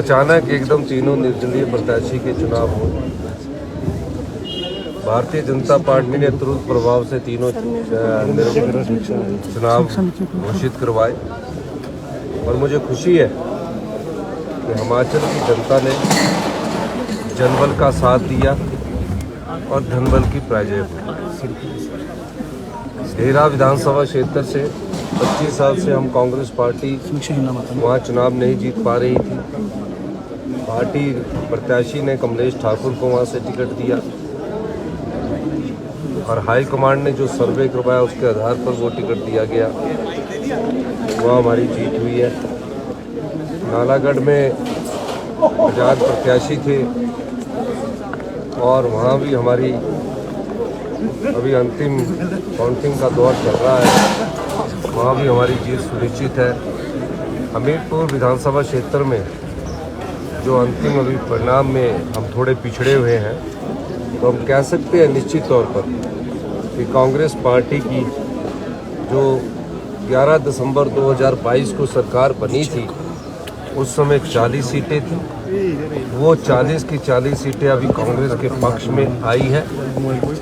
अचानक एकदम तीनों निर्दलीय प्रत्याशी के चुनाव हुए। भारतीय जनता पार्टी ने तुरंत प्रभाव से तीनों चुनाव घोषित करवाए और मुझे खुशी है कि हिमाचल की जनता ने जनबल का साथ दिया और धनबल की पराजय हुई। देहरा विधानसभा क्षेत्र से 25 साल से हम कांग्रेस पार्टी वहाँ चुनाव नहीं जीत पा रही थी। पार्टी प्रत्याशी ने कमलेश ठाकुर को वहाँ से टिकट दिया और हाई कमांड ने जो सर्वे करवाया उसके आधार पर वो टिकट दिया गया, वह हमारी जीत हुई है। नालागढ़ में आज़ाद प्रत्याशी थे और वहाँ भी हमारी अभी अंतिम काउंटिंग का दौर चल रहा है, वहाँ भी हमारी जीत सुनिश्चित है। हमीरपुर विधानसभा क्षेत्र में जो अंतिम अभी परिणाम में हम थोड़े पिछड़े हुए हैं, तो हम कह सकते हैं निश्चित तौर पर कि कांग्रेस पार्टी की जो 11 दिसंबर 2022 को सरकार बनी थी, उस समय 40 सीटें थी। वो 40 की 40 सीटें अभी कांग्रेस के पक्ष में आई है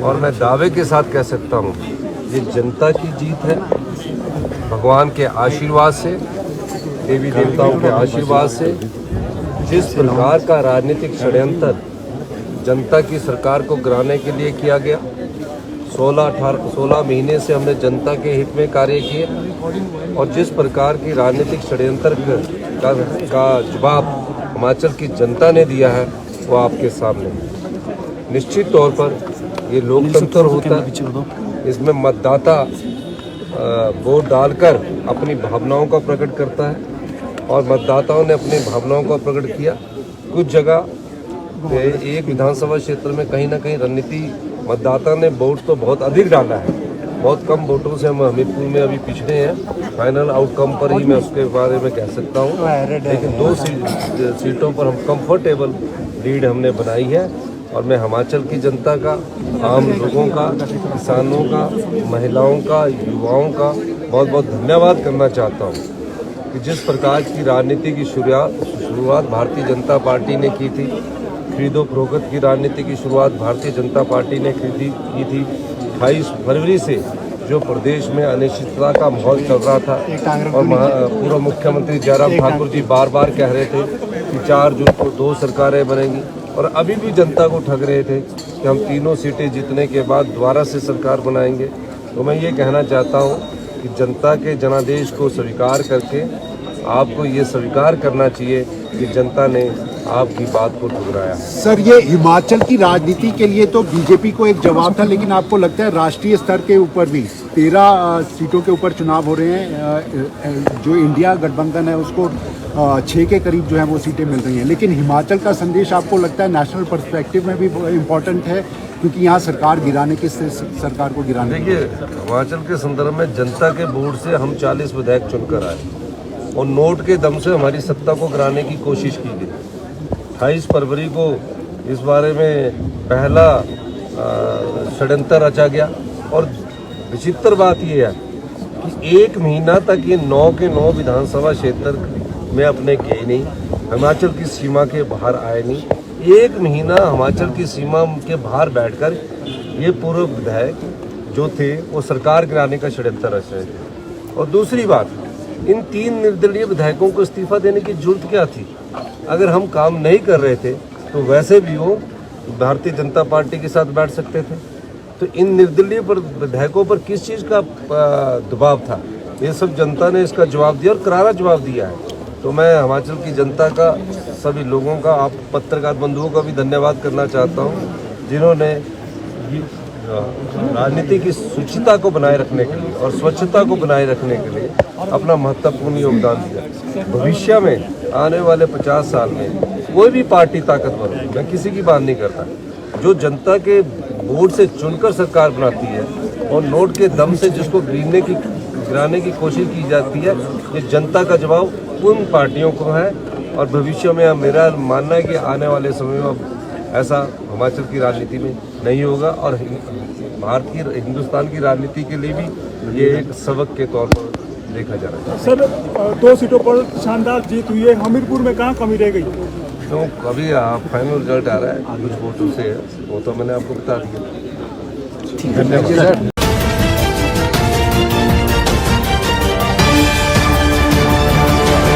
और मैं दावे के साथ कह सकता हूँ ये जनता की जीत है। भगवान के आशीर्वाद से, देवी देवताओं के आशीर्वाद से, जिस प्रकार का राजनीतिक षड्यंत्र जनता की सरकार को गिराने के लिए किया गया, 16 महीने से हमने जनता के हित में कार्य किए और जिस प्रकार की राजनीतिक षड्यंत्र का जवाब हिमाचल की जनता ने दिया है वो आपके सामने। निश्चित तौर पर ये लोकतंत्र होता है, इसमें मतदाता वोट डालकर अपनी भावनाओं का प्रकट करता है और मतदाताओं ने अपनी भावनाओं का प्रकट किया। कुछ जगह एक विधानसभा क्षेत्र में कहीं ना कहीं रणनीति मतदाता ने वोट तो बहुत अधिक डाला है, बहुत कम वोटों से हम हमीरपुर में अभी पिछड़े हैं। फाइनल आउटकम पर ही मैं उसके बारे में कह सकता हूँ, लेकिन 2 सीटों पर हम कंफर्टेबल लीड हमने बनाई है और मैं हिमाचल की जनता का, आम लोगों का, किसानों का, महिलाओं का, युवाओं का बहुत बहुत धन्यवाद करना चाहता हूँ कि जिस प्रकार की राजनीति की शुरुआत भारतीय जनता पार्टी ने की थी, खरीदो फरोख्त की राजनीति की शुरुआत भारतीय जनता पार्टी ने की थी। 28 फरवरी से जो प्रदेश में अनिश्चितता का माहौल चल रहा था और पूर्व मुख्यमंत्री जयराम ठाकुर जी बार बार कह रहे थे कि 4 जून को 2 सरकारें बनेंगी और अभी भी जनता को ठग रहे थे कि हम तीनों सीटें जीतने के बाद दोबारा से सरकार बनाएंगे। तो मैं ये कहना चाहता हूँ कि जनता के जनादेश को स्वीकार करके आपको ये स्वीकार करना चाहिए कि जनता ने आपकी बात को ठुकराया। सर, ये हिमाचल की राजनीति के लिए तो बीजेपी को एक जवाब था, लेकिन आपको लगता है राष्ट्रीय स्तर के ऊपर भी 13 सीटों के ऊपर चुनाव हो रहे हैं, जो इंडिया गठबंधन है उसको 6 के करीब जो है वो सीटें मिल रही हैं, लेकिन हिमाचल का संदेश आपको लगता है नेशनल पर्सपेक्टिव में भी इम्पोर्टेंट है, क्योंकि यहाँ सरकार गिराने की सरकार को गिराने। देखिए, हिमाचल के संदर्भ में जनता के वोट से हम 40 विधायक चुनकर आए और नोट के दम से हमारी सत्ता को गिराने की कोशिश की गई। 28 फरवरी को इस बारे में पहला षड्यंत्र रचा गया और विचित्र बात यह है कि 1 महीना तक ये 9 के 9 विधानसभा क्षेत्र में अपने गए नहीं, हिमाचल की सीमा के बाहर आए नहीं। 1 महीना हिमाचल की सीमा के बाहर बैठकर ये पूर्व विधायक जो थे वो सरकार गिराने का षड्यंत्र रच रहे थे। और दूसरी बात, इन 3 निर्दलीय विधायकों को इस्तीफा देने की जरूरत क्या थी? अगर हम काम नहीं कर रहे थे तो वैसे भी वो भारतीय जनता पार्टी के साथ बैठ सकते थे। तो इन निर्दलीय विधायकों पर किस चीज़ का दबाव था? ये सब जनता ने इसका जवाब दिया और करारा जवाब दिया है। तो मैं हिमाचल की जनता का, सभी लोगों का, आप पत्रकार बंधुओं का भी धन्यवाद करना चाहता हूँ जिन्होंने राजनीति की शुचिता को बनाए रखने के लिए और स्वच्छता को बनाए रखने के लिए अपना महत्वपूर्ण योगदान दिया। भविष्य में आने वाले 50 साल में कोई भी पार्टी ताकतवर हो, मैं किसी की बात नहीं करता, जो जनता के वोट से चुनकर सरकार बनाती है और नोट के दम से जिसको गिराने की कोशिश की जाती है, ये जनता का जवाब उन पार्टियों को है। और भविष्य में मेरा मानना है कि आने वाले समय में ऐसा हिमाचल की राजनीति में नहीं होगा और हिंदुस्तान की राजनीति के लिए भी ये एक सबक के तौर पर देखा जा रहा है। सर 2 सीटों पर शानदार जीत हुई है, हमीरपुर में कहाँ कमी रह गई? तो अभी फाइनल रिजल्ट आ रहा है, कुछ वोटों से है, वो तो मैंने आपको बता दिया। धन्यवाद।